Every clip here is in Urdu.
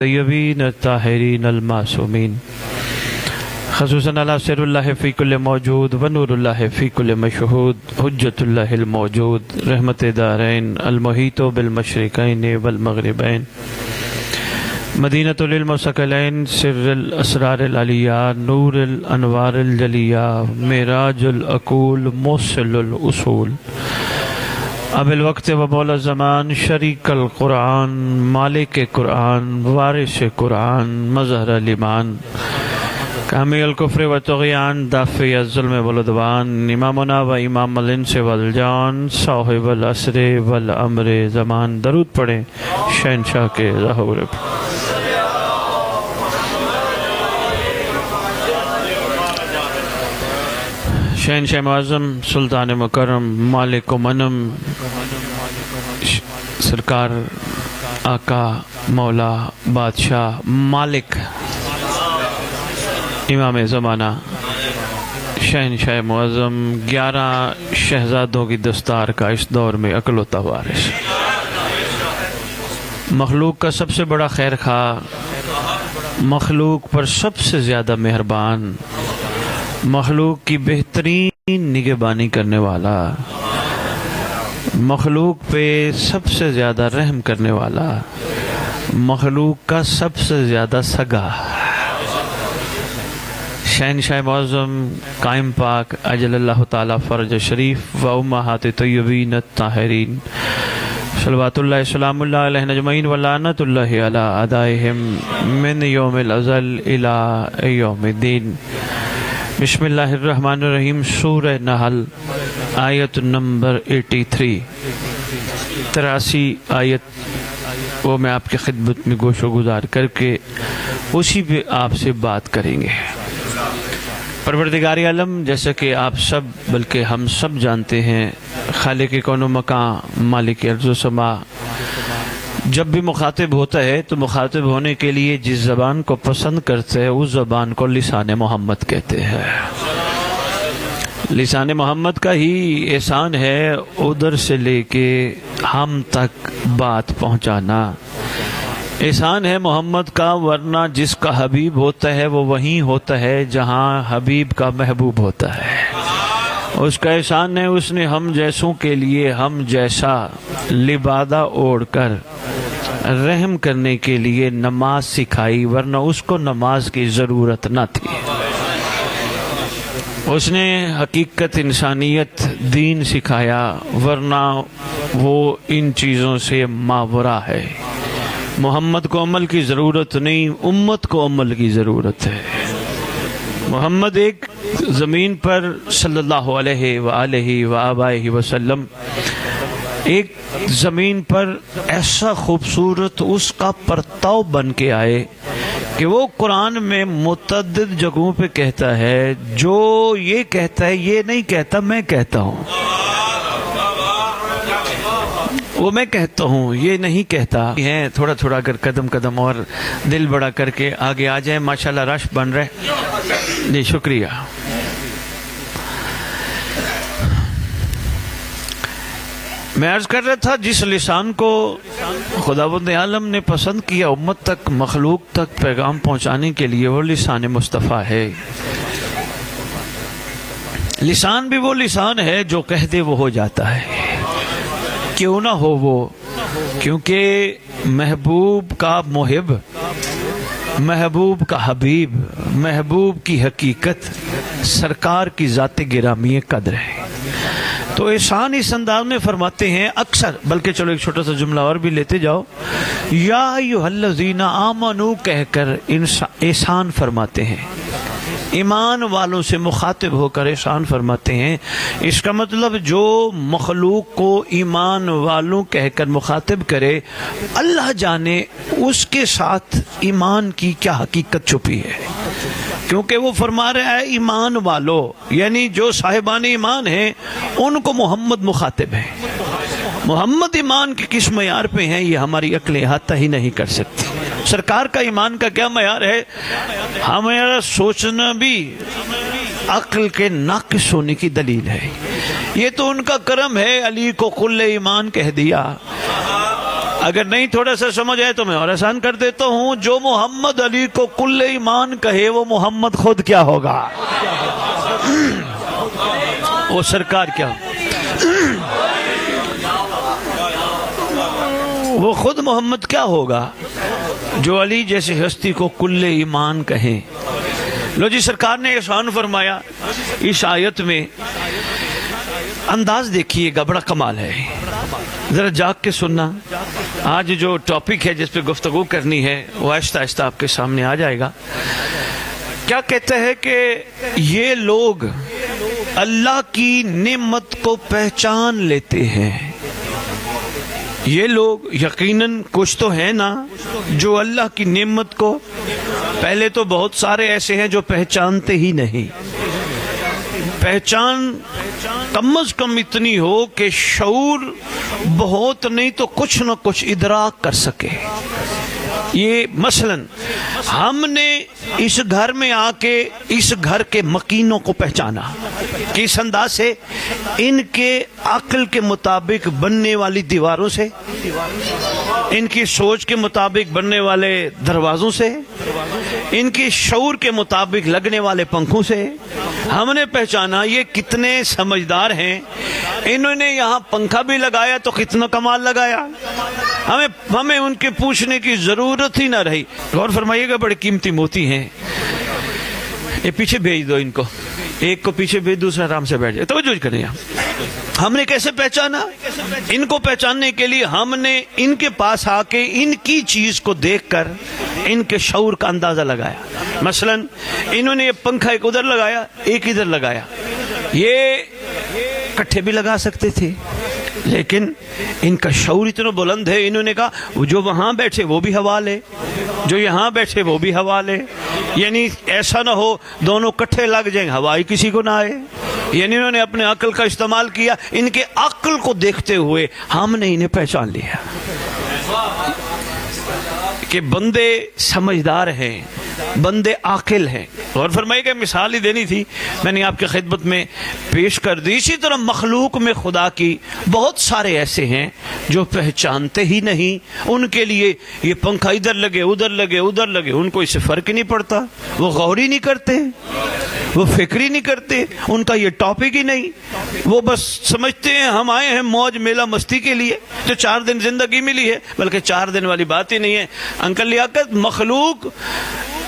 طیبین الطاہرین المعصومین خصوصاً علی سر اللہ فی کل موجود و نور اللہ فی کل مشہود حجت اللہ الموجود رحمت دارین المحیط بالمشرقین والمغربین مدینۃ العلم والثقلین سر الاسرار العلیہ نور الانوار الجلیہ معراج العقول موصل الاصول اب الوقت و مولا الزمان شریک القرآن مالک قرآن وارث قرآن مظہر الایمان کامی الکفر و طغیان دافع الظلم والعدوان امامنا و امام الانس والجان صاحب العصر والامر زمان درود پڑھیں شہنشاہ کے ظہور پر۔ شہنشاہ معظم سلطان مکرم مالک و منم سرکار آقا مولا بادشاہ مالک امام زمانہ شہنشاہ معظم 11 شہزادوں کی دستار کا اس دور میں اکلوتا وارث، مخلوق کا سب سے بڑا خیر خواہ، مخلوق پر سب سے زیادہ مہربان، مخلوق کی بہترین نگہبانی کرنے والا، مخلوق پہ سب سے زیادہ رحم کرنے والا، مخلوق کا سب سے زیادہ سگا، شہنشاہ معظم قائم پاک اجل اللہ تعالی فرج شریف و امہات طیبین الطاہرین صلوات اللہ سلام اللہ علیہ نجمعین و لعنت اللہ علی اعدائہم من یوم الازل الی یوم الدین۔ بسم اللہ الرحمن الرحیم۔ سورہ نحل آیت نمبر 83 آیت وہ میں آپ کی خدمت میں گوش و گزار کر کے اسی پہ آپ سے بات کریں گے۔ پروردگار عالم، جیسا کہ آپ سب بلکہ ہم سب جانتے ہیں، خالق کون و مکان مالک ارض و سما جب بھی مخاطب ہوتا ہے تو مخاطب ہونے کے لیے جس زبان کو پسند کرتے ہیں اس زبان کو لسان محمد کہتے ہیں۔ لسان محمد کا ہی احسان ہے ادھر سے لے کے ہم تک بات پہنچانا، احسان ہے محمد کا، ورنہ جس کا حبیب ہوتا ہے وہ وہیں ہوتا ہے جہاں حبیب کا محبوب ہوتا ہے۔ اس کا احسان ہے اس نے ہم جیسوں کے لیے ہم جیسا لبادہ اوڑھ کر رحم کرنے کے لیے نماز سکھائی، ورنہ اس کو نماز کی ضرورت نہ تھی۔ اس نے حقیقت انسانیت دین سکھایا، ورنہ وہ ان چیزوں سے ماورا ہے۔ محمد کو عمل کی ضرورت نہیں، امت کو عمل کی ضرورت ہے۔ محمد ایک زمین پر صلی اللہ علیہ وآلہ وآبائہ وسلم ایک زمین پر ایسا خوبصورت اس کا پرتاؤ بن کے آئے کہ وہ قرآن میں متعدد جگہوں پہ کہتا ہے جو یہ کہتا ہے یہ نہیں کہتا، میں کہتا ہوں، وہ میں کہتا ہوں یہ نہیں کہتا ہے۔ تھوڑا تھوڑا اگر قدم قدم اور دل بڑا کر کے آگے آ جائیں، ماشاءاللہ رش بن رہے۔ جی شکریہ۔ میں عرض کر رہا تھا جس لسان کو خداوند عالم نے پسند کیا امت تک، مخلوق تک پیغام پہنچانے کے لیے، وہ لسان مصطفیٰ ہے۔ لسان بھی وہ لسان ہے جو کہہ دے وہ ہو جاتا ہے، کیوں نہ ہو وہ، کیونکہ محبوب کا محب، محبوب کا حبیب، محبوب کی حقیقت، سرکار کی ذات گرامی قدر ہے۔ تو احسان اس انداز میں فرماتے ہیں اکثر، بلکہ چلو ایک چھوٹا سا جملہ اور بھی لیتے جاؤ، یا ایھا الذین آمنوا کہہ کر احسان فرماتے ہیں، ایمان والوں سے مخاطب ہو کر احسان فرماتے ہیں۔ اس کا مطلب جو مخلوق کو ایمان والوں کہہ کر مخاطب کرے، اللہ جانے اس کے ساتھ ایمان کی کیا حقیقت چھپی ہے، کیونکہ وہ فرما رہا ہے ایمان والو، یعنی جو صاحبان ایمان ہیں ان کو محمد مخاطب ہے۔ محمد ایمان کے کس معیار پہ ہیں یہ ہماری عقل احاطہ ہی نہیں کر سکتی۔ سرکار کا ایمان کا کیا معیار ہے، ہمارا سوچنا بھی عقل کے ناقص ہونے کی دلیل ہے۔ یہ تو ان کا کرم ہے، علی کو کل ایمان کہہ دیا، اگر نہیں تھوڑا سا سمجھ آئے تو میں اور آسان کر دیتا ہوں. جو محمد علی کو کل ایمان کہے وہ محمد خود کیا ہوگا؟ وہ سرکار کیا؟ وہ خود محمد کیا ہوگا جو علی جیسے ہستی کو کل ایمان کہیں. لو جی سرکار نے احسان فرمایا اس آیت میں. انداز دیکھیے گا بڑا کمال ہے, ذرا جاگ کے سننا. آج جو ٹاپک ہے جس پہ گفتگو کرنی ہے وہ آہستہ آہستہ آپ کے سامنے آ جائے گا. کیا کہتے ہیں کہ یہ لوگ اللہ کی نعمت کو پہچان لیتے ہیں. یہ لوگ یقیناً کچھ تو ہیں نا جو اللہ کی نعمت کو, پہلے تو بہت سارے ایسے ہیں جو پہچانتے ہی نہیں. پہچان کم از کم اتنی ہو کہ شعور بہت نہیں تو کچھ نہ کچھ ادراک کر سکے. یہ مثلاً ہم نے اس گھر میں آ کے اس گھر کے مکینوں کو پہچانا. کس انداز سے؟ ان کے عقل کے مطابق بننے والی دیواروں سے, ان کی سوچ کے مطابق بننے والے دروازوں سے, ان کی شعور کے مطابق لگنے والے پنکھوں سے. ہم نے پہچانا یہ کتنے سمجھدار ہیں. انہوں نے یہاں پنکھا بھی لگایا تو کتنا کمال لگایا, ہمیں ان کے پوچھنے کی ضرورت ہی نہ رہی. غور فرمائیے گا, بڑے قیمتی موتی ہیں. یہ پیچھے بھیج دو ان کو, ایک کو پیچھے بھیج, دوسرا آرام سے بیٹھ جائے. توجہ کریں. ہم نے کیسے پہچانا؟ ان کو پہچاننے کے لیے ہم نے ان کے پاس آ کے ان کی چیز کو دیکھ کر ان کے شعور کا اندازہ لگایا. مثلاً انہوں نے یہ پنکھا ایک ادھر لگایا ایک ادھر لگایا. یہ کٹھے بھی لگا سکتے تھے لیکن ان کا شعور اتنا بلند ہے. انہوں نے کہا جو وہاں بیٹھے وہ بھی ہوا لے, جو یہاں بیٹھے وہ بھی ہوا لے. یعنی ایسا نہ ہو دونوں کٹھے لگ جائیں, ہوا ہی کسی کو نہ آئے. یعنی انہوں نے اپنے عقل کا استعمال کیا. ان کے عقل کو دیکھتے ہوئے ہم نے انہیں پہچان لیا کہ بندے سمجھدار ہیں, بندے عاقل ہیں. اور فرمائے کہ مثال ہی دینی تھی, میں نے آپ کی خدمت میں پیش کر دی. اسی طرح مخلوق میں خدا کی بہت سارے ایسے ہیں جو پہچانتے ہی نہیں. ان کے لیے یہ پنکھا ادھر لگے ادھر لگے ادھر لگے, ان کو اس سے فرق ہی نہیں پڑتا. وہ غور ہی نہیں کرتے, وہ فکر ہی نہیں کرتے, ان کا یہ ٹاپک ہی نہیں. وہ بس سمجھتے ہیں ہم آئے ہیں موج میلہ مستی کے لیے, جو 4 دن زندگی ملی ہے, بلکہ 4 دن والی بات ہی نہیں ہے. انکل لیاقت, مخلوق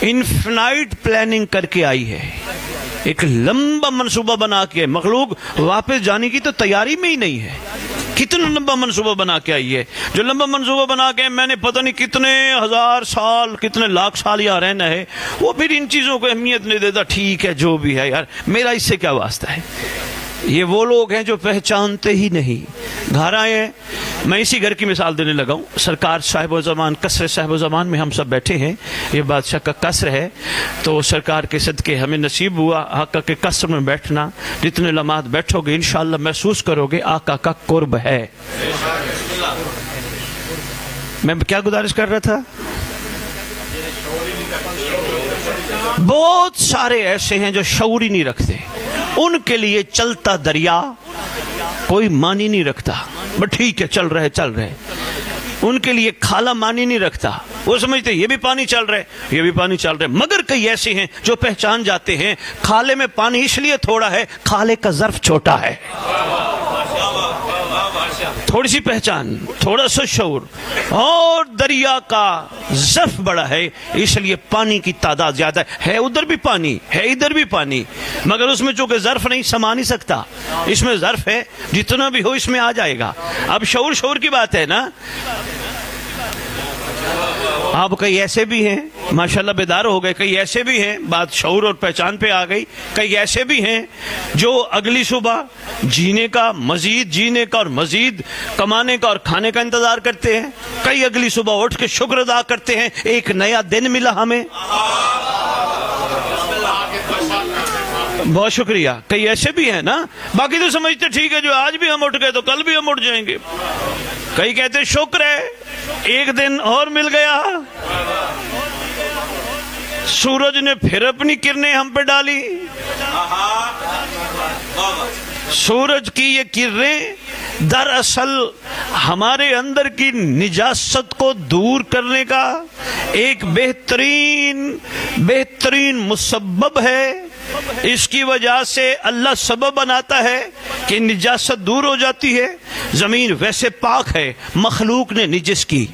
انفینائٹ پلاننگ کر کے آئی ہے, ایک لمبا منصوبہ بنا کے. مخلوق واپس جانے کی تو تیاری میں ہی نہیں ہے. کتنا لمبا منصوبہ بنا کے آئی ہے. جو لمبا منصوبہ بنا کے میں نے پتہ نہیں کتنے ہزار سال کتنے لاکھ سال یہاں رہنا ہے, وہ پھر ان چیزوں کو اہمیت نہیں دیتا. ٹھیک ہے جو بھی ہے یار, میرا اس سے کیا واسطہ ہے. یہ وہ لوگ ہیں جو پہچانتے ہی نہیں. گھر آئے ہیں, میں اسی گھر کی مثال دینے لگا ہوں. سرکار صاحب و زمان, قصر صاحب و زمان میں ہم سب بیٹھے ہیں. یہ بادشاہ کا قصر ہے, تو سرکار کے صدقے ہمیں نصیب ہوا آقا کے قصر میں بیٹھنا. جتنے لمحات بیٹھو گے انشاءاللہ محسوس کرو گے آقا کا قرب ہے. میں کیا گزارش کر رہا تھا؟ بہت سارے ایسے ہیں جو شعور ہی نہیں رکھتے. ان کے لیے چلتا دریا کوئی معنی نہیں رکھتا. بس ٹھیک ہے چل رہے. ان کے لیے کھالا معنی نہیں رکھتا. وہ سمجھتے یہ بھی پانی چل رہا ہے یہ بھی پانی چل رہا ہے. مگر کئی ایسے ہیں جو پہچان جاتے ہیں کھالے میں پانی اس لیے تھوڑا ہے, کھالے کا ظرف چھوٹا ہے. تھوڑی سی پہچان, تھوڑا سا شعور. اور دریا کا ظرف بڑا ہے اس لیے پانی کی تعداد زیادہ ہے. ادھر بھی پانی ہے ادھر بھی پانی, مگر اس میں چونکہ ظرف نہیں سما نہیں سکتا. اس میں ظرف ہے, جتنا بھی ہو اس میں آ جائے گا. اب شعور کی بات ہے نا. آپ کئی ایسے بھی ہیں ماشاءاللہ بیدار ہو گئے, کئی ایسے بھی ہیں بات شعور اور پہچان پہ آ گئی. کئی ایسے بھی ہیں جو اگلی صبح جینے کا, مزید جینے کا اور مزید کمانے کا اور کھانے کا انتظار کرتے ہیں. کئی اگلی صبح اٹھ کے شکر ادا کرتے ہیں ایک نیا دن ملا ہمیں, بہت شکریہ. کئی ایسے بھی ہیں نا, باقی تو سمجھتے ٹھیک ہے جو آج بھی ہم اٹھ گئے تو کل بھی ہم اٹھ جائیں گے. کئی کہتے شکر ہے ایک دن اور مل گیا, سورج نے پھر اپنی کرنیں ہم پہ ڈالی. سورج کی یہ کرنیں دراصل ہمارے اندر کی نجاست کو دور کرنے کا ایک بہترین مسبب ہے. اس کی وجہ سے اللہ سبب بناتا ہے کہ نجاست دور ہو جاتی ہے. زمین ویسے پاک ہے، مخلوق نے نجس کی.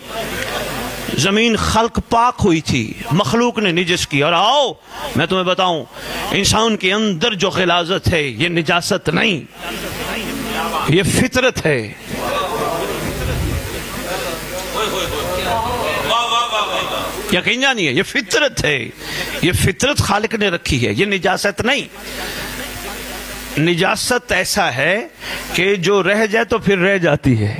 زمین خلق پاک ہوئی تھی، مخلوق نے نجس کی. اور آؤ میں تمہیں بتاؤں، انسان کے اندر جو غلاظت ہے یہ نجاست نہیں، یہ فطرت ہے. یقین جانیے یہ فطرت ہے، یہ فطرت خالق نے رکھی ہے، یہ نجاست نہیں. نجاست ایسا ہے کہ جو رہ جائے تو پھر رہ جاتی ہے،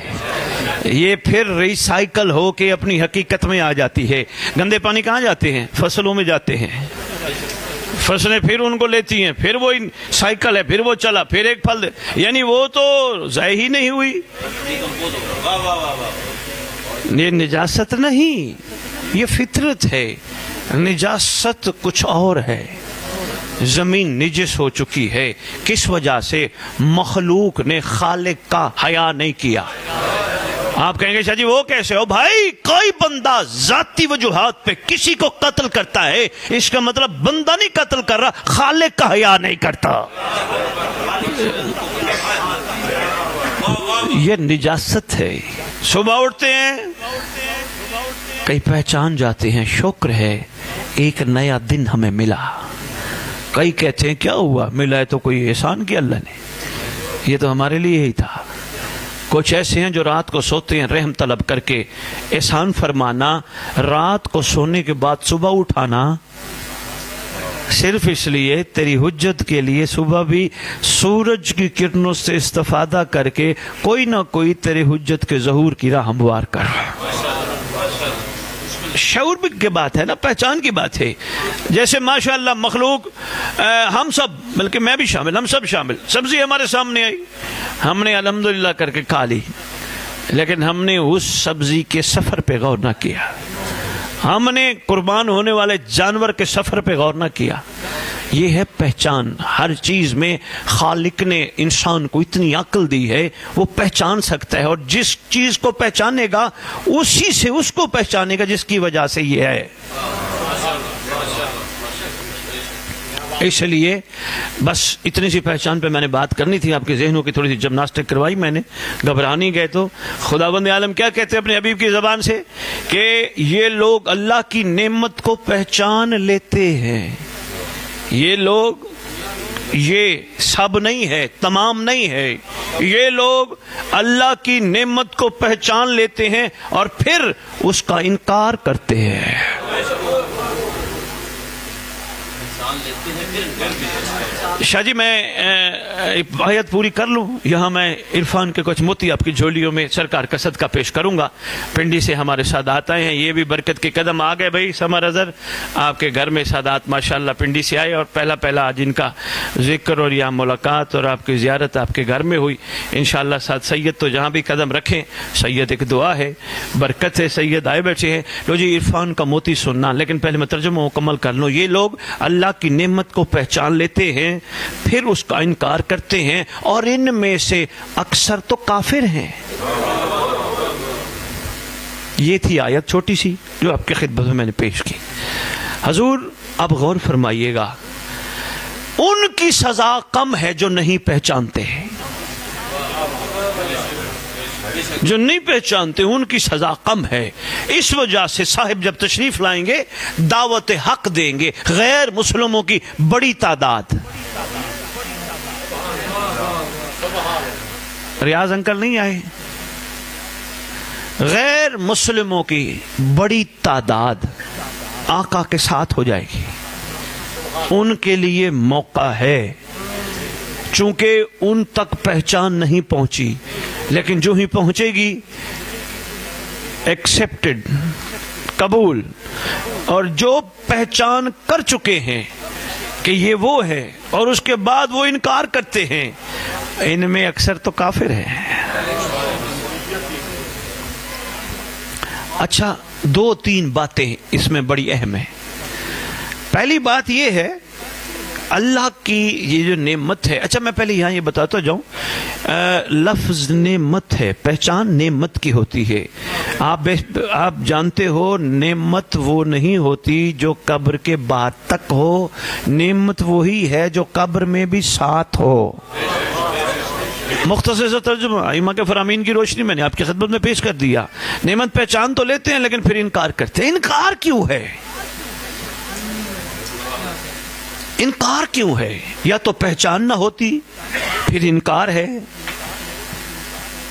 یہ پھر ریسائیکل ہو کے اپنی حقیقت میں آ جاتی ہے. گندے پانی کہاں جاتے ہیں؟ فصلوں میں جاتے ہیں. فصلیں پھر ان کو لیتی ہیں، پھر وہ سائیکل ہے، پھر وہ چلا، پھر ایک پھل دے. یعنی وہ تو ضائع ہی نہیں ہوئی. یہ نجاست نہیں، یہ فطرت ہے. نجاست کچھ اور ہے. زمین نجس ہو چکی ہے. کس وجہ سے؟ مخلوق نے خالق کا حیا نہیں کیا. آپ کہیں گے شاہ جی وہ کیسے ہو؟ بھائی کوئی بندہ ذاتی وجوہات پہ کسی کو قتل کرتا ہے، اس کا مطلب بندہ نہیں قتل کر رہا، خالق کا حیا نہیں کرتا. یہ نجاست ہے. صبح اٹھتے ہیں، کئی پہچان جاتے ہیں، شکر ہے ایک نیا دن ہمیں ملا. کئی کہتے ہیں کیا ہوا؟ ملا ہے تو کوئی احسان کیا اللہ نے، یہ تو ہمارے لیے ہی تھا. کچھ ایسے ہیں جو رات کو سوتے ہیں رحم طلب کر کے. احسان فرمانا رات کو سونے کے بعد صبح اٹھانا صرف اس لیے تیری حجت کے لیے صبح بھی سورج کی کرنوں سے استفادہ کر کے کوئی نہ کوئی تیرے حجت کے ظہور کی راہ ہموار کر. شعور کی بات ہے نا، پہچان کی بات ہے. جیسے ماشاءاللہ مخلوق، ہم سب، بلکہ میں بھی شامل، ہم سب شامل، سبزی ہمارے سامنے آئی، ہم نے الحمدللہ کر کے کھا لی، لیکن ہم نے اس سبزی کے سفر پہ غور نہ کیا. ہم نے قربان ہونے والے جانور کے سفر پہ غور نہ کیا. یہ ہے پہچان. ہر چیز میں خالق نے انسان کو اتنی عقل دی ہے، وہ پہچان سکتا ہے، اور جس چیز کو پہچانے گا اسی سے اس کو پہچانے گا جس کی وجہ سے یہ ہے. اس لیے بس اتنی سی پہچان پہ میں نے بات کرنی تھی. آپ کے ذہنوں کی تھوڑی سی جمناسٹک کروائی میں نے، گھبرانی گئے. تو خداوند عالم کیا کہتے ہیں اپنے حبیب کی زبان سے کہ یہ لوگ اللہ کی نعمت کو پہچان لیتے ہیں. یہ لوگ، یہ سب نہیں ہے، تمام نہیں ہے، یہ لوگ اللہ کی نعمت کو پہچان لیتے ہیں اور پھر اس کا انکار کرتے ہیں. شاہ جی میں آیت پوری کر لوں، یہاں میں عرفان کے کچھ موتی آپ کی جھولیوں میں سرکار کا صدقہ پیش کروں گا. پنڈی سے ہمارے سادات آئے ہیں، یہ بھی برکت کے قدم آ گئے. بھائی سمر اظہر آپ کے گھر میں سادات ماشاءاللہ پنڈی سے آئے، اور پہلا آج ان کا ذکر اور یا ملاقات اور آپ کی زیارت آپ کے گھر میں ہوئی. انشاءاللہ ساتھ سید تو جہاں بھی قدم رکھیں، سید ایک دعا ہے، برکت ہے. سید آئے بیٹھے ہیں. لو جی عرفان کا موتی سننا، لیکن پہلے میں ترجمہ مکمل کر لوں. یہ لوگ اللہ کی نعمت کو پہچان لیتے ہیں، پھر اس کا انکار کرتے ہیں، اور ان میں سے اکثر تو کافر ہیں. یہ تھی آیت چھوٹی سی جو آپ کے خدمت میں نے پیش کی. حضور اب غور فرمائیے گا، ان کی سزا کم ہے جو نہیں پہچانتے ہیں. جو نہیں پہچانتے ان کی سزا کم ہے. اس وجہ سے صاحب جب تشریف لائیں گے دعوت حق دیں گے. غیر مسلموں کی بڑی تعداد، ریاض انکل نہیں آئے، غیر مسلموں کی بڑی تعداد آقا کے ساتھ ہو جائے گی. ان کے لیے موقع ہے، چونکہ ان تک پہچان نہیں پہنچی، لیکن جو ہی پہنچے گی ایکسیپٹڈ، قبول. اور جو پہچان کر چکے ہیں کہ یہ وہ ہے اور اس کے بعد وہ انکار کرتے ہیں، ان میں اکثر تو کافر ہیں. اچھا 2-3 باتیں اس میں بڑی اہم ہیں. پہلی بات یہ ہے اللہ کی یہ جو نعمت ہے. اچھا میں پہلے یہاں یہ بتاتا جاؤں، لفظ نعمت ہے، پہچان نعمت کی ہوتی ہے۔ آپ جانتے ہو نعمت وہ نہیں ہوتی جو قبر کے بعد تک ہو، نعمت وہی ہے جو قبر میں بھی ساتھ ہو۔ مختصر سے ترجمہ ائمہ کے فرامین کی روشنی میں نے آپ کی خدمت میں پیش کر دیا۔ نعمت پہچان تو لیتے ہیں لیکن پھر انکار کرتے ہیں۔ انکار کیوں ہے؟ انکار کیوں ہے؟ یا تو پہچان نہ ہوتی پھر انکار ہے۔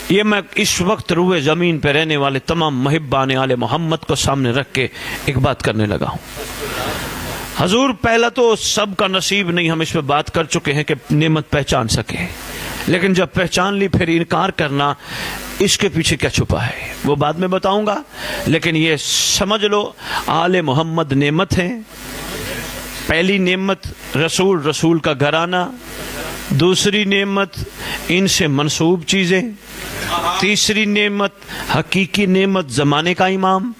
یہ میں اس وقت روئے زمین پہ رہنے والے تمام محبان آل محمد کو سامنے رکھ کے ایک بات کرنے لگا ہوں۔ حضور پہلا تو سب کا نصیب نہیں، ہم اس پہ بات کر چکے ہیں کہ نعمت پہچان سکے، لیکن جب پہچان لی پھر انکار کرنا، اس کے پیچھے کیا چھپا ہے وہ بعد میں بتاؤں گا، لیکن یہ سمجھ لو آل محمد نعمت ہے۔ پہلی نعمت رسول کا گھرانہ، دوسری نعمت ان سے منسوب چیزیں، تیسری نعمت حقیقی نعمت زمانے کا امام۔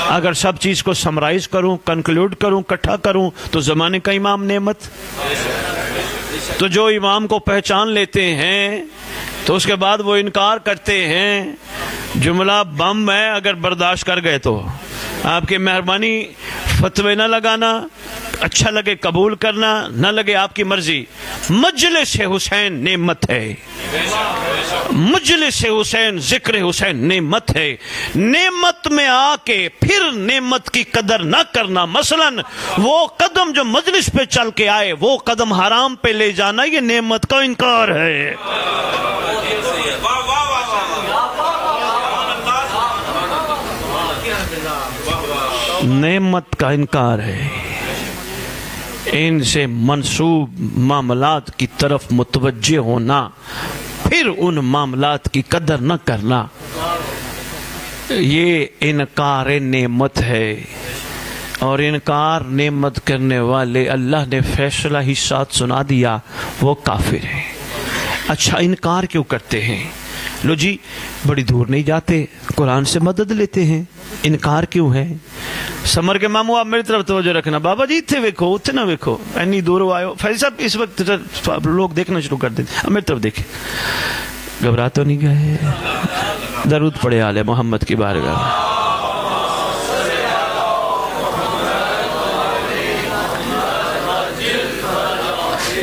اگر سب چیز کو سمرائز کروں، کنکلوڈ کروں، اکٹھا کروں تو زمانے کا امام نعمت۔ تو جو امام کو پہچان لیتے ہیں تو اس کے بعد وہ انکار کرتے ہیں، جملہ بم ہے، اگر برداشت کر گئے تو آپ کی مہربانی، فتوے نہ لگانا، اچھا لگے قبول کرنا، نہ لگے آپ کی مرضی۔ مجلس حسین نعمت ہے، مجلس حسین، ذکر حسین نعمت ہے۔ نعمت میں آ کے پھر نعمت کی قدر نہ کرنا، مثلا وہ قدم جو مجلس پہ چل کے آئے وہ قدم حرام پہ لے جانا، یہ نعمت کا انکار ہے۔ نعمت کا انکار ہے۔ ان سے منسوب معاملات کی طرف متوجہ ہونا، پھر ان معاملات کی قدر نہ کرنا، یہ انکار نعمت ہے۔ اور انکار نعمت کرنے والے اللہ نے فیصلہ ہی ساتھ سنا دیا، وہ کافر ہیں۔ اچھا انکار کیوں کرتے ہیں؟ لو جی بڑی دور نہیں جاتے، قرآن سے مدد لیتے ہیں۔ انکار کیوں ہے؟ سمر کے ماموں آپ میری طرف توجہ رکھنا، بابا جی اتنے ویکھو، اتنے نہ ویکھو، اینی دور آئے ہو۔ فیض صاحب اس وقت لوگ دیکھنا شروع کر دیتے، اب میری طرف دیکھیں، گھبرا تو نہیں گئے؟ درود پڑھے آل محمد کی بارگاہ میں۔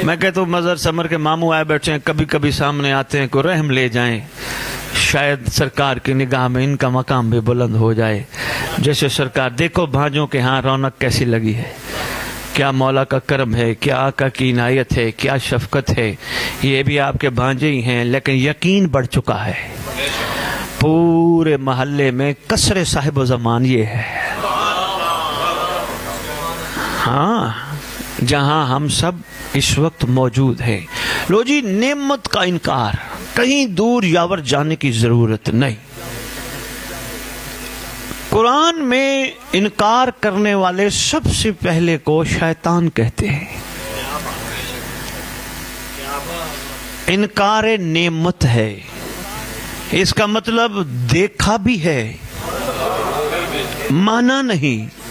میں کہتا ہوں مظہر سمر کے ماموں آئے بیٹھے ہیں، کبھی کبھی سامنے آتے ہیں، کو رحم لے جائیں، شاید سرکار کی نگاہ میں ان کا مقام بھی بلند ہو جائے۔ جیسے سرکار دیکھو بھانجوں کے ہاں رونق کیسی لگی ہے، کیا مولا کا کرم ہے، کیا آقا کی عنایت ہے، کیا شفقت ہے۔ یہ بھی آپ کے بھانجے ہی ہیں، لیکن یقین بڑھ چکا ہے، پورے محلے میں کثر صاحب و زمان یہ ہے۔ ہاں جہاں ہم سب اس وقت موجود ہیں۔ لو جی نعمت کا انکار، کہیں دور یاور جانے کی ضرورت نہیں۔ قرآن میں انکار کرنے والے سب سے پہلے کو شیطان کہتے ہیں۔ انکار نعمت ہے، اس کا مطلب دیکھا بھی ہے، مانا نہیں۔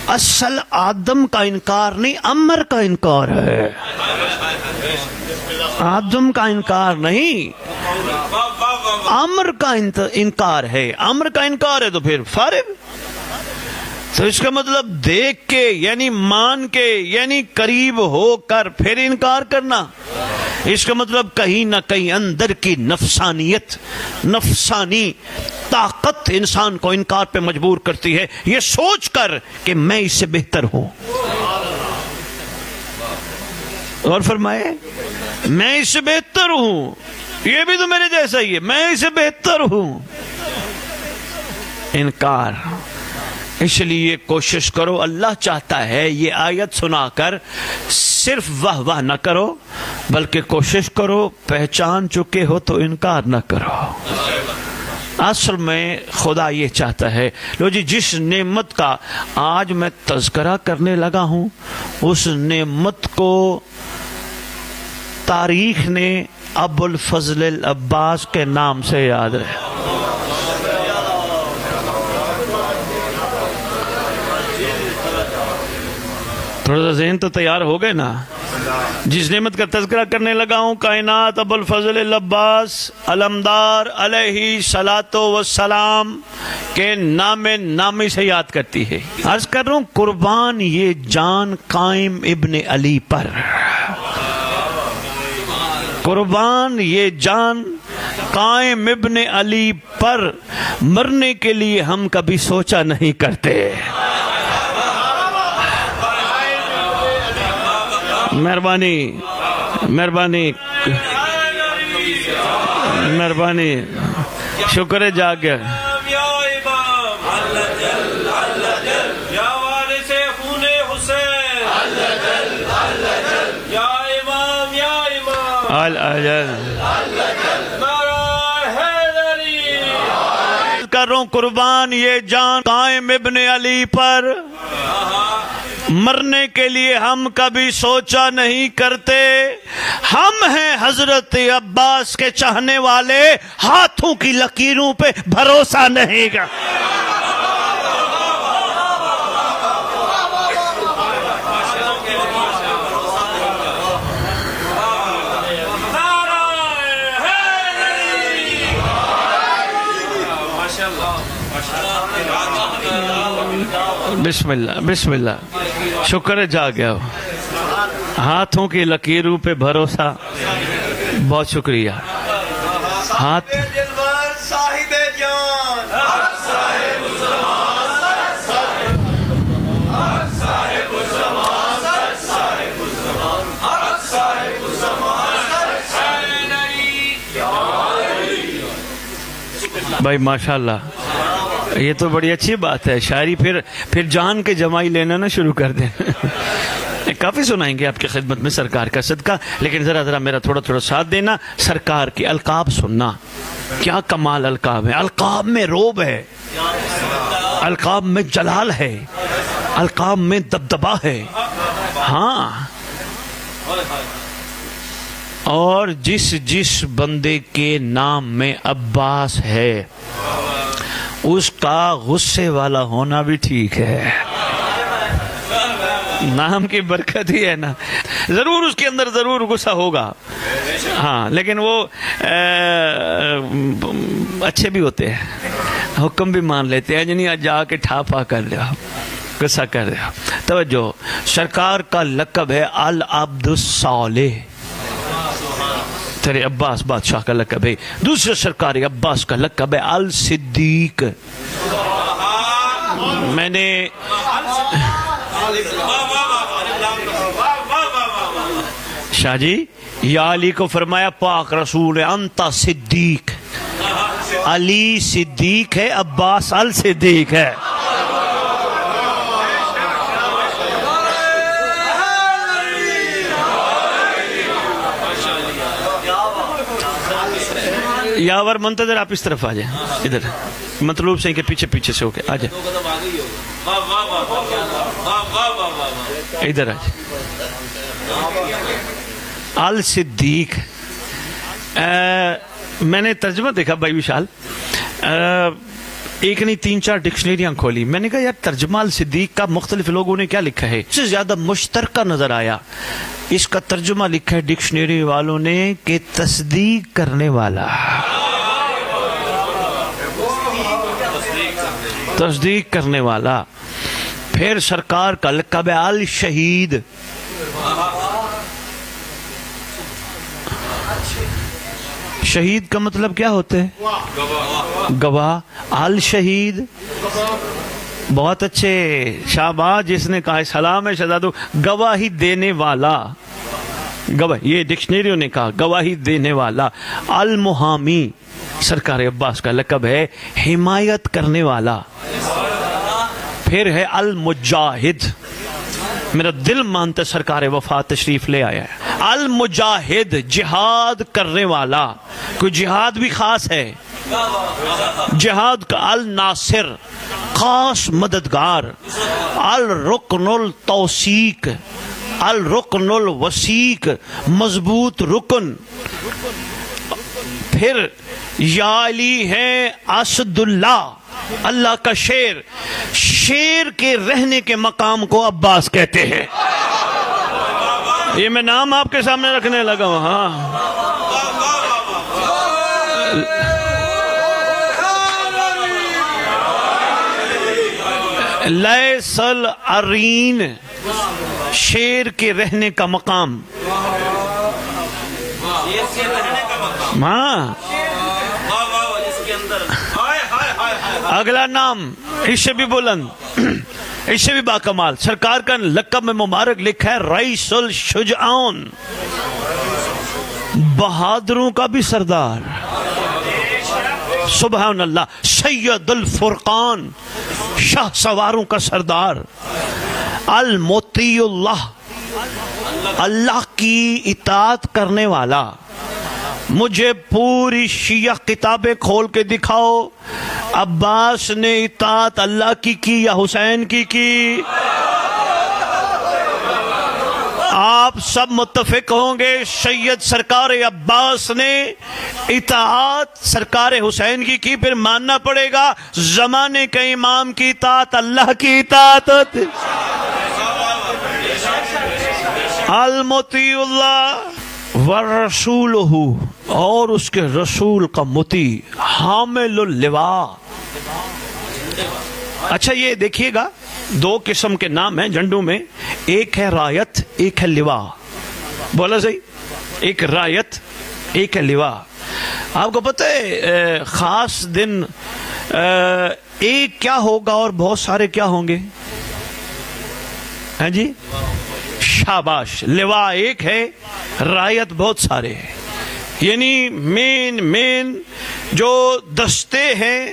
اصل آدم کا انکار نہیں، امر کا انکار ہے۔ آدم کا انکار نہیں، امر کا انکار ہے۔ امر کا انکار ہے تو پھر فارغ۔ تو اس کا مطلب دیکھ کے یعنی مان کے یعنی قریب ہو کر پھر انکار کرنا، اس کا مطلب کہیں نہ کہیں اندر کی نفسانیت، نفسانی طاقت انسان کو انکار پہ مجبور کرتی ہے، یہ سوچ کر کہ میں اس سے بہتر ہوں۔ اور فرمائے میں اس سے بہتر ہوں، یہ بھی تو میرے جیسا ہی ہے، میں اس سے بہتر ہوں۔ انکار۔ اس لیے کوشش کرو، اللہ چاہتا ہے یہ آیت سنا کر صرف واہ واہ نہ کرو، بلکہ کوشش کرو پہچان چکے ہو تو انکار نہ کرو۔ اصل میں خدا یہ چاہتا ہے، لو جی جس نعمت کا آج میں تذکرہ کرنے لگا ہوں، اس نعمت کو تاریخ نے ابو الفضل العباس کے نام سے یاد رہے۔ تھوڑا سا ذہن تو تیار ہو گئے نا؟ جس نعمت کا تذکرہ کرنے لگا ہوں کائنات ابو الفضل العباس علمدار علیہ صلاۃ والسلام کے نام نامی سے یاد کرتی ہے. عرض کر رہا ہوں قربان یہ جان قائم ابن علی پر، قربان یہ جان قائم ابن علی پر، مرنے کے لیے ہم کبھی سوچا نہیں کرتے. مہربانی مہربانی مہربانی، شکر ہے جاگ گیا. کر رہا ہوں قربان یہ جان قائم ابن علی پر، مرنے کے لیے ہم کبھی سوچا نہیں کرتے. ہم ہیں حضرت عباس کے چاہنے والے، ہاتھوں کی لکیروں پہ بھروسہ نہیں گا. بسم اللہ بسم اللہ، شکر ہے جا گیا. ہاتھوں کی لکیروں پہ بھروسہ، بہت شکریہ. ہاتھ بھائی ماشاءاللہ، یہ تو بڑی اچھی بات ہے. شاعری پھر جان کے جمائی لینا نہ شروع کر دیں. کافی سنائیں گے آپ کی خدمت میں سرکار کا صدقہ، لیکن ذرا میرا تھوڑا ساتھ دینا. سرکار کی القاب سننا، کیا کمال القاب ہے. القاب میں روب ہے، القاب میں جلال ہے، القاب میں دبدبا ہے. ہاں، اور جس بندے کے نام میں عباس ہے اس کا غصے والا ہونا بھی ٹھیک ہے. نام کی برکت ہی ہے نا. ضرور اس کے اندر ضرور غصہ ہوگا، ہاں، لیکن وہ اچھے بھی ہوتے ہیں، حکم بھی مان لیتے ہیں. جنہیں آج جا کے ٹھاپا کر لیا، غصہ کر لیا. توجہ، سرکار کا لقب ہے العبد الصالح. تیرے عباس بادشاہ کا لقب ہے. دوسرے سرکار عباس کا لقب ہے الصدیق. میں نے شاہ جی یا علی کو فرمایا پاک رسول انت صدیق. علی صدیق ہے، عباس الصدیق ہے. یاور منتظر آپ اس طرف آ جائیں، ادھر مطلوب سے کہ پیچھے سے ہو کے آ جائیں، ادھر آ جائیں. الصدیق، میں نے ترجمہ دیکھا بھائی وشال، ایک نہیں 3-4 ڈکشنریاں کھولی. میں نے کہا یار ترجمہ الصدیق کا مختلف لوگوں نے کیا لکھا ہے. اس سے زیادہ مشترکہ نظر آیا. اس کا ترجمہ لکھا ہے ڈکشنری والوں نے کہ تصدیق کرنے والا، تصدیق کرنے والا. پھر سرکار کا لقب ہے الشہید. شہید کا مطلب کیا ہوتا ہے؟ گواہ. الشہید، بہت اچھے، شاباش جس نے کہا. سلام ہے شہزادو. گواہی دینے والا، گواہ، یہ ڈکشنریوں نے کہا گواہی دینے والا. المحامی، سرکار عباس کا لقب ہے حمایت کرنے والا. پھر ہے المجاہد. میرا دل مانتا سرکار وفا تشریف لے آیا ہے. المجاہد، جہاد کرنے والا. کوئی جہاد بھی خاص ہے، جہاد کا. الناصر، خاص مددگار. الرکن التوثیق، الرکن الوثیق، مضبوط رکن. پھر یا علی ہے اسد اللہ، اللہ کا شیر. شیر کے رہنے کے مقام کو عباس کہتے ہیں. یہ میں نام آپ کے سامنے رکھنے لگا ہوں. ہاں لیس العرین، شیر کے رہنے کا مقام. ہاں اگلا نام اس سے بھی بلند، اس سے بھی باکمال، سرکار کا لقب میں مبارک لکھا ہے رئیس الشجعان، بہادروں کا بھی سردار. سبحان اللہ. سید الفرقان، شاہ سواروں کا سردار. المطیع اللہ، اللہ کی اطاعت کرنے والا. مجھے پوری شیعہ کتابیں کھول کے دکھاؤ عباس نے اطاعت اللہ کی یا حسین کی؟ آپ سب متفق ہوں گے سید سرکار عباس نے اطاعت سرکار حسین کی. پھر ماننا پڑے گا زمانے کے امام کی اطاعت اللہ کی اطاعت. المطیع اللہ ورسولہ، اور اس کے رسول کا مطیع. حامل اللواء. اچھا یہ دیکھیے گا دو قسم کے نام ہیں جھنڈوں میں، ایک ہے رایت، ایک ہے لواء. بولا صحیح؟ ایک رایت، ایک ہے لواء. آپ کو پتہ ہے خاص دن ایک کیا ہوگا اور بہت سارے کیا ہوں گے؟ ہاں جی شاباش. لواء ایک ہے، رایت بہت سارے ہیں. یعنی مین جو دستے ہیں،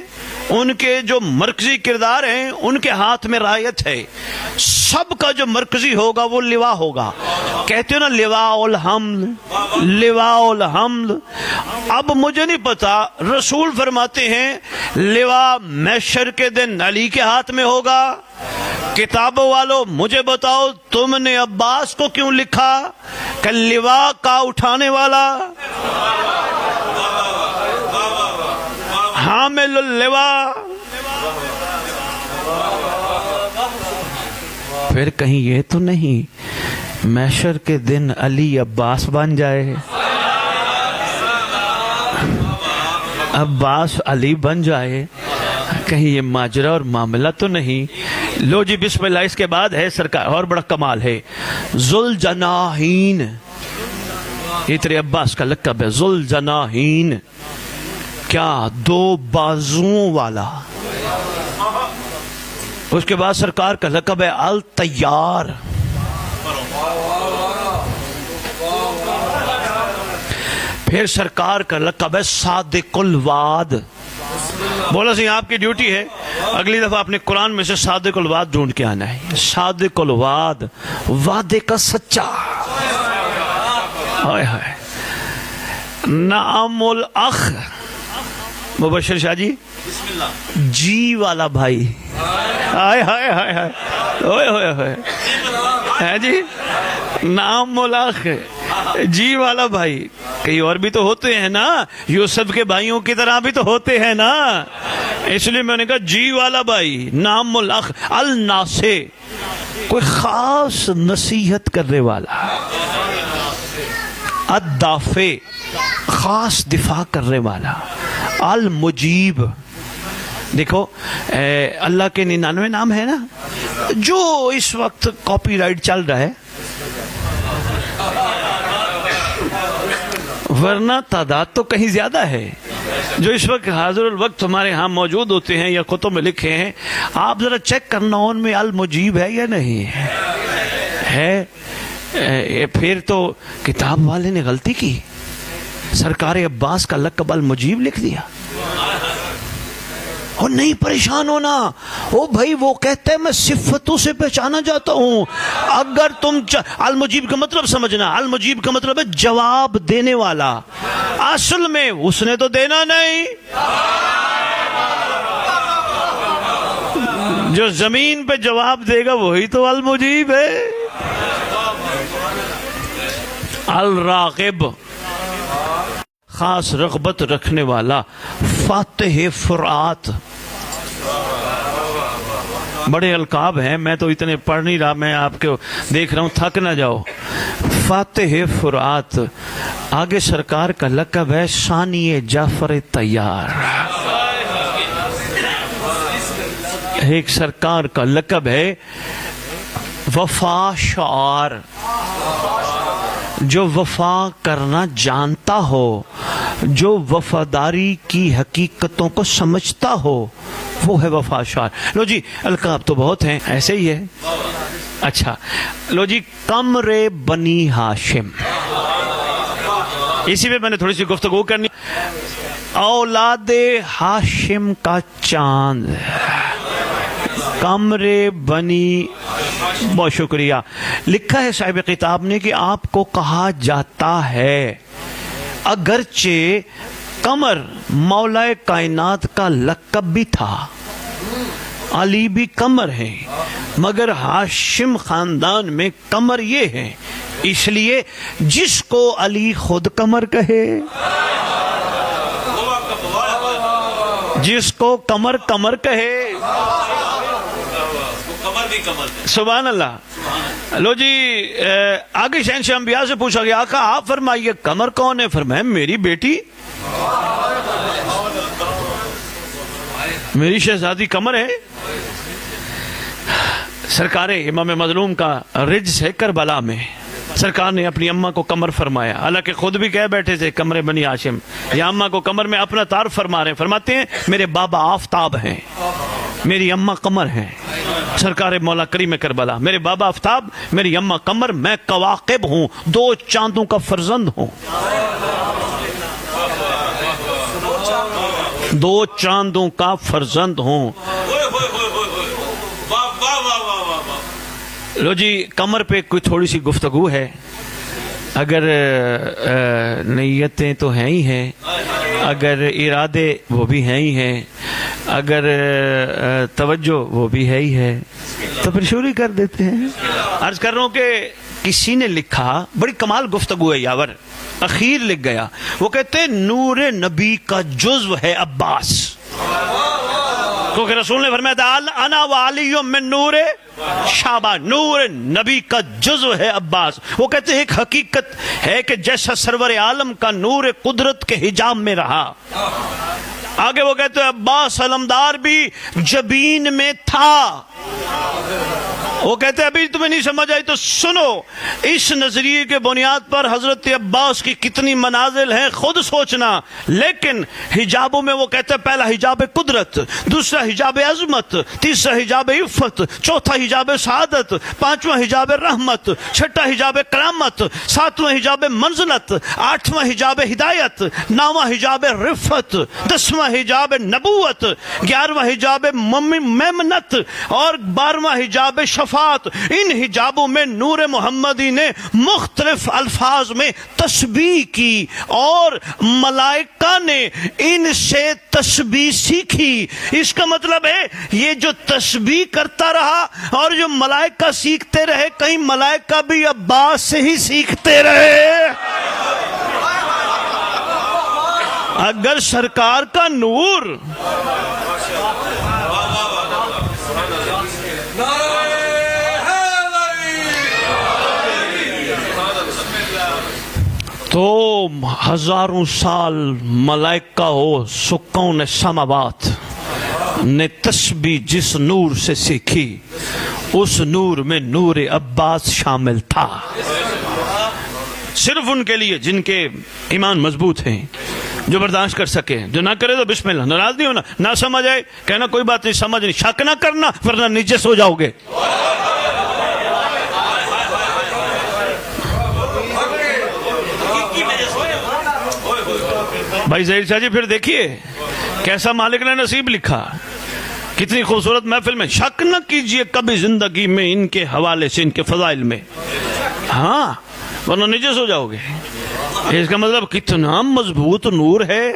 ان کے جو مرکزی کردار ہیں، ان کے ہاتھ میں رایت ہے. سب کا جو مرکزی ہوگا وہ لواء ہوگا. کہتے ہو نا لواء الحمل، لواء الحمل. اب مجھے نہیں پتا، رسول فرماتے ہیں لواء محشر کے دن علی کے ہاتھ میں ہوگا. کتابوں والوں مجھے بتاؤ تم نے عباس کو کیوں لکھا کہ لواء کا اٹھانے والا، حامل اللواء؟ پھر کہیں یہ تو نہیں محشر کے دن علی عباس بن جائے، عباس علی بن جائے؟ کہیں یہ ماجرا اور معاملہ تو نہیں؟ لو جی بسم اللہ. اس کے بعد ہے سرکار اور بڑا کمال ہے ذوالجناحین. یہ تیرے عباس کا لقب ہے ذوالجناحین. کیا؟ دو بازوؤں والا. اس کے بعد سرکار کا لقب ہے الطیار. پھر سرکار کا لقب ہے صادق الوعد. بولا سی آپ کی ڈیوٹی ہے اگلی دفعہ اپنے قرآن میں سے صادق الوعد ڈھونڈ کے آنا ہے. صادق الوعد، وعدے کا سچا. ہائے ہائے. نعم الاخ مبشر شاہ جی، جی والا بھائی. ہائے ہائے ہائے ہائے ہوئے ہوئے ہوئے ہے جی. نعم الاخ، جی والا بھائی. کئی اور بھی تو ہوتے ہیں نا، یوسف کے بھائیوں کی طرح بھی تو ہوتے ہیں نا، اس لیے میں نے کہا جی والا بھائی. نعم الاخ الناصح، کوئی خاص نصیحت کرنے والا. الدافع، خاص دفاع کرنے والا. المجیب، دیکھو اللہ کے 99 نام ہے نا، جو اس وقت کاپی رائٹ چل رہا ہے، ورنہ تعداد تو کہیں زیادہ ہے. جو اس وقت حاضر الوقت ہمارے ہاں موجود ہوتے ہیں یا خطوں میں لکھے ہیں، آپ ذرا چیک کرنا ان میں المجیب ہے یا نہیں ہے. پھر تو کتاب والے نے غلطی کی، سرکار عباس کا لقب المجیب لکھ دیا. اور نہیں پریشان ہونا، او بھائی وہ کہتے ہیں میں صفتوں سے پہچانا جاتا ہوں. اگر تم المجیب کا مطلب سمجھنا، المجیب کا مطلب ہے جواب دینے والا. اصل میں اس نے تو دینا نہیں، جو زمین پہ جواب دے گا وہی تو المجیب ہے. الراغب، خاص رغبت رکھنے والا. فاتح فرات، بڑے القاب ہیں، میں تو اتنے پڑھ نہیں رہا، میں آپ کو دیکھ رہا ہوں، تھک نہ جاؤ۔ فاتح فرات، آگے سرکار کا لقب ہے ثانی جعفر طیار، ایک سرکار کا لقب ہے وفا شعار، جو وفا کرنا جانتا ہو، جو وفاداری کی حقیقتوں کو سمجھتا ہو، وہ ہے وفا شعار۔ لو جی القاب تو بہت ہیں، ایسے ہی ہے۔ اچھا لو جی، قمر بنی ہاشم، اسی پہ میں نے تھوڑی سی گفتگو کرنی۔ اولاد ہاشم کا چاند، قمر بنی، بہت شکریہ۔ لکھا ہے صاحب کتاب نے کہ آپ کو کہا جاتا ہے اگرچہ قمر مولا کائنات کا لقب بھی تھا، علی بھی قمر ہیں، مگر ہاشم خاندان میں قمر یہ ہیں، اس لیے جس کو علی خود قمر کہے، جس کو قمر قمر کہے، سبحان اللہ۔ لو جی آگے شہنشاہ انبیاء سے پوچھا گیا آقا آپ فرمائیے قمر کون ہے؟ فرمایا میری بیٹی، میری شہزادی قمر ہے۔ سرکار امام مظلوم کا رجز ہے کربلا میں، سرکار نے اپنی اماں کو قمر فرمایا، حالانکہ خود بھی کہہ بیٹھے تھے قمر بنی ہاشم، یا اماں کو قمر میں اپنا تعارف فرما رہے ہیں، فرماتے ہیں میرے بابا آفتاب ہیں، میری اماں قمر ہیں۔ سرکار مولا کریم کربلا، میرے بابا آفتاب، میری اماں قمر، میں کواکب ہوں، دو چاندوں کا فرزند ہوں، دو چاندوں کا فرزند ہوں۔ لو جی قمر پہ کوئی تھوڑی سی گفتگو ہے، اگر نیتیں تو ہیں ہی ہیں، اگر ارادے وہ بھی ہیں ہی ہیں، اگر توجہ وہ بھی ہے ہی ہے، تو پھر شروع کر دیتے ہیں۔ عرض کر رہا ہوں کہ کسی نے لکھا، بڑی کمال گفتگو ہے یاور، اخیر لکھ گیا، وہ کہتے ہیں نور نبی کا جزو ہے عباس، کیونکہ رسول نے فرمایا تھا انا وعلی من نور شعبہ، نور نبی کا جزو ہے عباس۔ وہ کہتے ہیں ایک حقیقت ہے کہ جیسا سرور عالم کا نور قدرت کے حجاب میں رہا، آگے وہ کہتے ہیں عباس علمدار بھی جبین میں تھا۔ وہ کہتے ہیں ابھی تمہیں نہیں سمجھ آئی تو سنو، اس نظریے کے بنیاد پر حضرت عباس کی کتنی منازل ہیں خود سوچنا، لیکن حجابوں میں وہ کہتے ہیں پہلا حجاب قدرت، دوسرا حجاب عظمت، تیسرا حجاب عفت، چوتھا حجاب سعادت، پانچواں حجاب رحمت، چھٹا حجاب کرامت، ساتواں حجاب منزلت، آٹھواں حجاب ہدایت، نواں حجاب رفت، دسواں حجاب نبوت، گیارہواں حجاب میمنت اور بارہواں حجاب شفاعت۔ ان حجابوں میں نور محمدی نے مختلف الفاظ میں تسبیح کی اور ملائکہ نے ان سے تسبیح سیکھی۔ اس کا مطلب ہے یہ جو تسبیح کرتا رہا اور جو ملائکہ سیکھتے رہے، کہیں ملائکہ بھی عباس سے ہی سیکھتے رہے۔ اگر سرکار کا نور تو ہزاروں سال ملائکہ ہو سکون سماوات نے تسبیح جس نور سے سیکھی، اس نور میں نور عباس شامل تھا۔ صرف ان کے لیے جن کے ایمان مضبوط ہیں، جو برداشت کر سکے، جو نہ کرے تو بسم اللہ، ناراض نہیں ہونا، نہ سمجھ آئے کہنا کوئی بات نہیں، سمجھ نہیں، شک نہ کرنا ورنہ نجس ہو جاؤ گے۔ بھائی ظہیر شاہ جی پھر دیکھیے کیسا مالک نے نصیب لکھا، کتنی خوبصورت محفل میں، شک نہ کیجئے کبھی زندگی میں ان کے حوالے سے، ان کے فضائل میں، ہاں ورنہ نجس ہو جاؤ گے۔ اس کا مطلب کتنا مضبوط نور ہے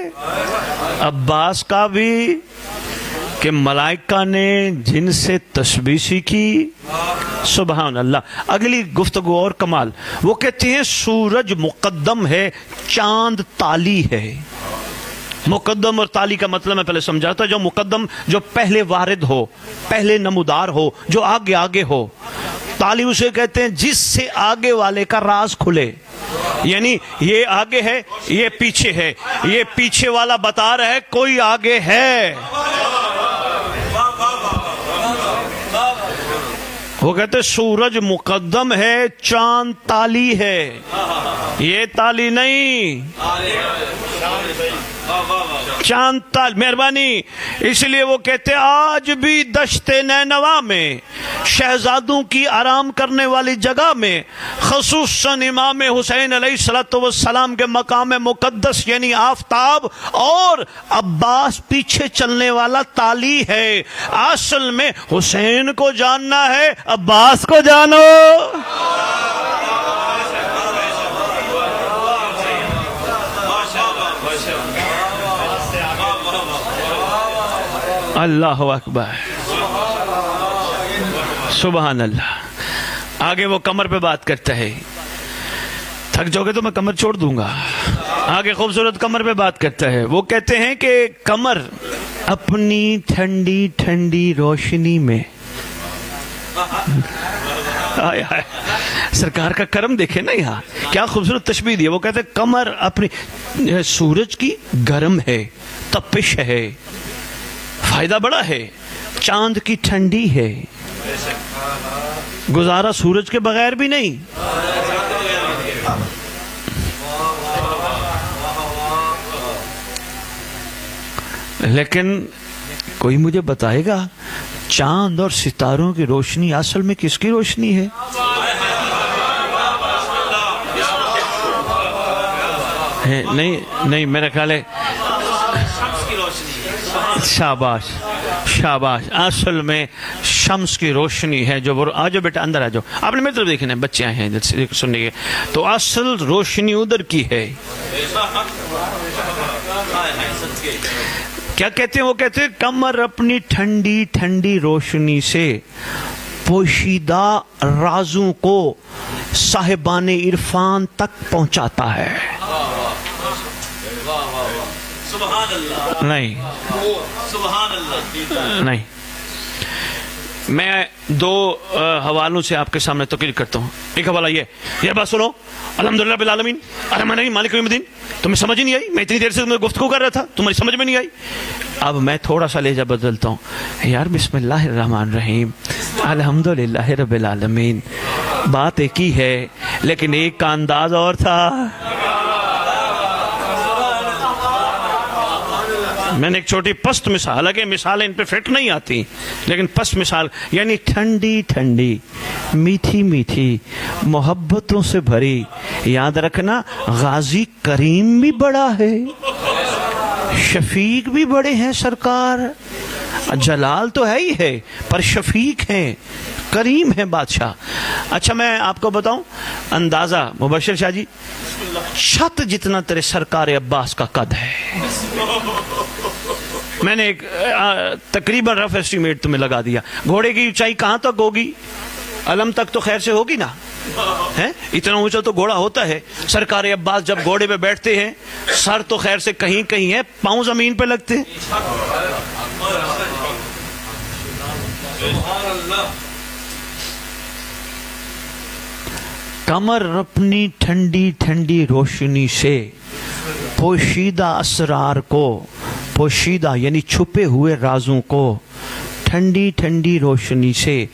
عباس کا بھی کہ ملائکہ نے جن سے تسبیح سیکھی۔ سبحان اللہ۔ اگلی گفتگو اور کمال، وہ کہتے ہیں سورج مقدم ہے، چاند تالی ہے۔ مقدم اور تالی کا مطلب میں پہلے سمجھاتا، جو مقدم جو پہلے وارد ہو، پہلے نمودار ہو، جو آگے آگے ہو. تالی اسے کہتے ہیں جس سے آگے والے کا راز کھلے، یعنی یہ آگے ہے، یہ پیچھے ہے، یہ پیچھے والا بتا رہا ہے کوئی آگے ہے. وہ کہتے سورج مقدم ہے، چاند تالی ہے، یہ تالی نہیں، چاند تال. مہربانی. اس لیے وہ کہتے آج بھی دشت نینوا میں، شہزادوں کی آرام کرنے والی جگہ میں، خصوصاً امام حسین علیہ السلام کے مقام مقدس یعنی آفتاب اور عباس پیچھے چلنے والا تالی ہے. اصل میں حسین کو جاننا ہے، عباس کو جانو. اللہ اکبر، سبحان اللہ. آگے وہ کمر پہ بات کرتا ہے، تھک جاؤ گے تو میں کمر چھوڑ دوں گا. آگے خوبصورت کمر پہ بات کرتا ہے. وہ کہتے ہیں کہ کمر اپنی ٹھنڈی ٹھنڈی روشنی میں، سرکار کا کرم دیکھیں نا، یہاں کیا خوبصورت تشبیہ دی. وہ کہتے ہیں کمر اپنی سورج کی گرم ہے، تپش ہے، فائدہ بڑا ہے، چاند کی ٹھنڈی ہے، گزارا سورج کے بغیر بھی نہیں. لیکن کوئی مجھے بتائے گا چاند اور ستاروں کی روشنی اصل میں کس کی روشنی ہے؟ نہیں میرا خیال ہے شاباش شاباش، اصل میں شمس کی روشنی ہے. جو آجو بیٹا اندر آجو، آپ نے میری طرف دیکھنا ہے، بچے آئے ہیں سننے کے، تو اصل روشنی ادھر کی ہے. کیا کہتے ہیں؟ وہ کہتے ہیں کمر اپنی ٹھنڈی ٹھنڈی روشنی سے پوشیدہ رازوں کو صاحبان عرفان تک پہنچاتا ہے. نہیں نہیں، میں دو حوالوں سے آپ کے سامنے تقریر کرتا ہوں. ایک حوالہ یہ بات سنو، الحمدللہ رب العالمین الرحمن مالک یوم الدین. تمہیں سمجھ نہیں آئی؟ میں اتنی دیر سے تمہیں گفتگو کر رہا تھا، تمہاری سمجھ میں نہیں آئی. اب میں تھوڑا سا لہجہ بدلتا ہوں. یار بسم اللہ الرحمن الرحیم الحمدللہ رب العالمین، بات ایک ہی ہے لیکن ایک کا انداز اور تھا. میں نے ایک چھوٹی پست مثال، حالانکہ مثالیں ان پہ فٹ نہیں آتی، لیکن پست مثال یعنی ٹھنڈی ٹھنڈی، میٹھی میٹھی، محبتوں سے بھری. یاد رکھنا غازی کریم بھی بڑا ہے، شفیق بھی بڑے ہیں سرکار. جلال تو ہے ہی ہے پر شفیق ہیں، کریم ہیں بادشاہ. اچھا میں آپ کو بتاؤں اندازہ مبشر شاہ جی، چھت جتنا تیرے سرکار عباس کا قد ہے. میں نے ایک تقریباً رف ایسٹیمیٹ تمہیں لگا دیا. گھوڑے کی اونچائی کہاں تک ہوگی؟ علم تک تو خیر سے ہوگی نا، اتنا اونچا تو گھوڑا ہوتا ہے. سرکار عباس جب گھوڑے پہ بیٹھتے ہیں سر تو خیر سے کہیں کہیں ہے، پاؤں زمین پہ لگتے ہیں. کمر اپنی ٹھنڈی ٹھنڈی روشنی سے پوشیدہ اسرار کو، پوشیدہ یعنی چھپے ہوئے رازوں کو ٹھنڈی ٹھنڈی روشنی سے،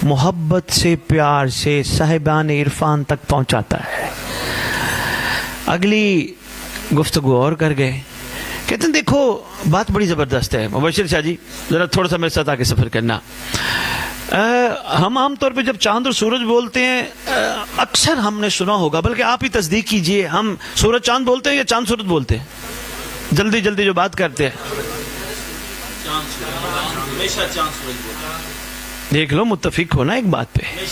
محبت سے، پیار سے صاحبان عرفان تک پہنچاتا ہے. اگلی گفتگو اور کر گئے. کہتے ہیں دیکھو بات بڑی زبردست ہے. مبشر شاہ جی ذرا تھوڑا سا میرے ساتھ آگے سفر کرنا. ہم عام طور پہ جب چاند اور سورج بولتے ہیں اکثر ہم نے سنا ہوگا، بلکہ آپ ہی تصدیق کیجئے، ہم سورج چاند بولتے ہیں یا چاند سورج بولتے ہیں؟ جلدی جلدی جو بات کرتے ہیں دیکھ لو، متفق ہونا ایک بات پہ.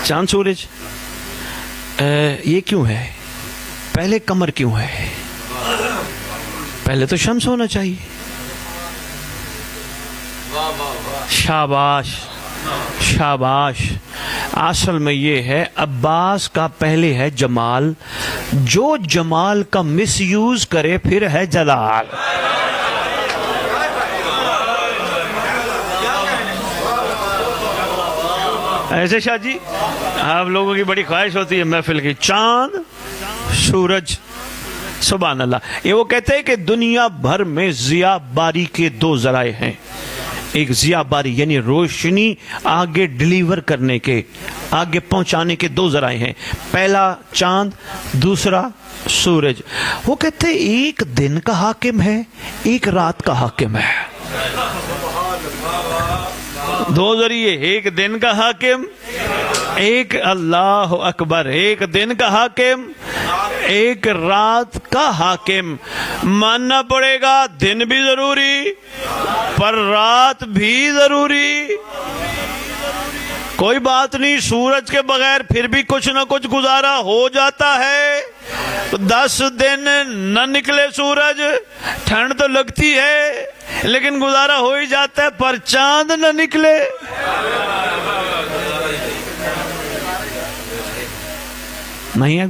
چاند سورج یہ کیوں ہے؟ پہلے کمر کیوں ہے؟ پہلے تو شمس ہونا چاہیے. شاباش شاباش. اصل میں یہ ہے عباس کا پہلے ہے جمال، جو جمال کا مس یوز کرے پھر ہے جلال. ایسے شاہ جی آپ لوگوں کی بڑی خواہش ہوتی ہے محفل کی، چاند سورج، سبحان اللہ. یہ وہ کہتے ہیں کہ دنیا بھر میں ضیاء باری کے دو ذرائع ہیں. ایک ضیاء باری یعنی روشنی آگے ڈیلیور کرنے کے، آگے پہنچانے کے دو ذرائع ہیں. پہلا چاند، دوسرا سورج. وہ کہتے ہیں ایک دن کا حاکم ہے، ایک رات کا حاکم ہے. دو ذریعے، ایک دن کا حاکم، ایک اللہ اکبر، ایک دن کا حاکم، ایک رات کا حاکم. ماننا پڑے گا دن بھی ضروری پر رات بھی ضروری. کوئی بات نہیں، سورج کے بغیر پھر بھی کچھ نہ کچھ گزارا ہو جاتا ہے. 10 دن نہ نکلے سورج، ٹھنڈ تو لگتی ہے لیکن گزارا ہو ہی جاتا ہے. پر چاند نہ نکلے، نہیں ہے